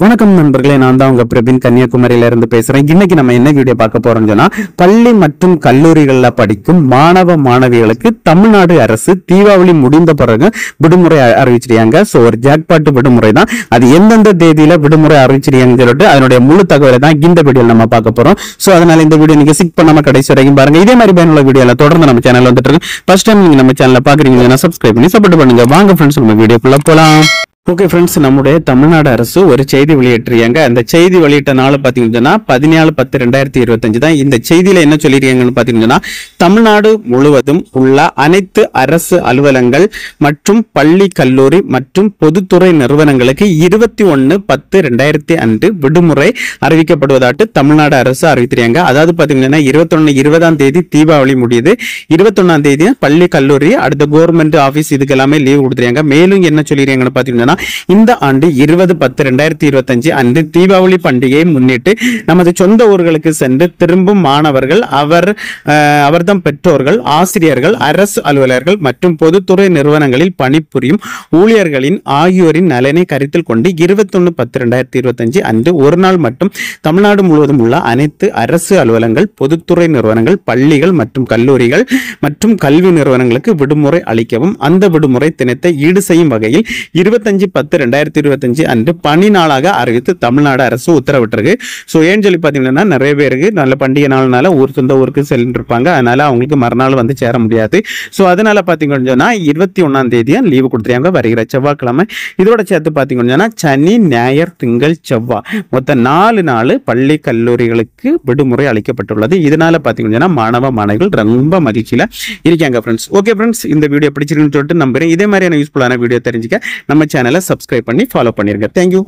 வணக்கம் நண்பர்களே, நான் தான் உங்க பிரபின் கன்னியாகுமரியில இருந்து பேசுறேன். இன்னைக்கு நம்ம என்ன வீடியோ பார்க்க போறோம்னு சொன்னா, பள்ளி மற்றும் கல்லூரிகள்ல படிக்கும் மாணவ மாணவிகளுக்கு தமிழ்நாடு அரசு தீபாவளி முடிந்த பிறகு விடுமுறை அறிவிச்சிருக்காங்க. சோ ஒரு ஜாக்பாட் விடுமுறை தான். அது எந்தெந்த தேதியில விடுமுறை அறிவிச்சிருக்காங்கன்னு சொல்லிட்டு அதனுடைய முழு தகவலை தான் இந்த வீடியோல நம்ம பார்க்க போறோம். சோ அதனால இந்த வீடியோ நீங்க ஸ்கிப் பண்ணாம கடைசி வரைக்கும் பாருங்க. இதே மாதிரி பயனுள்ள வீடியோல தொடர்ந்து நம்ம சேனல் வந்துட்டு இருக்கு. ஃபர்ஸ்ட் டைம் நீங்க நம்ம சேனலை பாக்குறீங்கன்னா சப்ஸ்கிரைப் பண்ணி சப்போர்ட் பண்ணுங்க. வாங்க ஃப்ரெண்ட்ஸ், நம்ம வீடியோக்குள்ள போலாம். ஓகே ஃப்ரெண்ட்ஸ், நம்முடைய தமிழ்நாடு அரசு ஒரு செய்தி வெளியிட்டிருக்காங்க. அந்த செய்தி வெளியிட்ட நாள் பார்த்தீங்கன்னா 14/10/2025 தான். இந்த செய்தியில என்ன சொல்லியிருக்காங்கன்னு பார்த்தீங்கன்னா, தமிழ்நாடு முழுவதும் உள்ள அனைத்து அரசு அலுவலங்கள் மற்றும் பள்ளி கல்லூரி மற்றும் பொதுத்துறை நிறுவனங்களுக்கு 21/10/2005 விடுமுறை அறிவிக்கப்படுவதாட்டு தமிழ்நாடு அரசு அறிவித்திருக்காங்க. அதாவது பார்த்தீங்கன்னா 21/20 தேதி தீபாவளி முடியுது, 21 தேதி பள்ளி கல்லூரி அடுத்த கவர்மெண்ட் ஆபீஸ் இதுக்கு எல்லாமே லீவ் கொடுத்துருக்காங்க. மேலும் என்ன சொல்லியிருக்காங்கன்னு பார்த்தீங்கன்னா, இந்த ஆண்டு 20/10/2025 அன்று தீபாவளி பண்டிகையை முன்னிட்டு நமது சொந்த ஊர்களுக்கு சென்று திரும்பும் மாணவர்கள், அவர்தம் பெற்றோர்கள், ஆசிரியர்கள், அரசு அலுவலர்கள் மற்றும் பொதுத்துறை நிறுவனங்களில் பணிபுரியும் ஊழியர்களின் ஆகியோரின் நலனை கருத்தில் கொண்டு 21/10/2025 அன்று ஒரு நாள் மட்டும் தமிழ்நாடு முழுவதும் உள்ள அனைத்து அரசு அலுவலங்கள், பொதுத்துறை நிறுவனங்கள், பள்ளிகள் மற்றும் கல்லூரிகள் மற்றும் கல்வி நிறுவனங்களுக்கு விடுமுறை அளிக்கவும் அந்த விடுமுறை தினத்தை ஈடு செய்யும் வகையில் 25/10/2025 அன்று பணி நாளாக அறிவித்து தமிழ்நாடு அரசு உத்தரவிட்டிருக்கு. ஸோ ஏன்னு சொல்லி பார்த்தீங்கன்னா, நிறைய பேருக்கு நல்ல பண்டிகை நாள்னால சொந்த ஊருக்கு சென்றிருப்பாங்க. அதனால அவங்களுக்கு மறுநாள் வந்து சேர முடியாது. ஸோ அதனால பார்த்தீங்கன்னா 21 தேதியா லீவு கொடுத்துருக்காங்க, வருகிற செவ்வாய்க்கிழமை. இதோட சேர்த்து பார்த்தீங்கன்னா சனி, ஞாயிறு, திங்கள், செவ்வாய் மொத்தம் 4 நாள் பள்ளி கல்லூரிகளுக்கு விடுமுறை அளிக்கப்பட்டுள்ளது. இதனால பார்த்தீங்கன்னா மாணவ மாணவிகள் ரொம்ப மகிழ்ச்சியில இருக்காங்க ஃப்ரெண்ட்ஸ். ஓகே ஃப்ரெண்ட்ஸ், இந்த வீடியோ பிடிச்சிருக்குன்னு சொல்லிட்டு நம்புறேன். இதே மாதிரியான யூஸ்ஃபுல்லான வீடியோ தெரிஞ்சுக்க நம்ம சேனலை சப்ஸ்கிரைப் பண்ணி ஃபாலோ பண்ணிருங்க. தேங்க்யூ.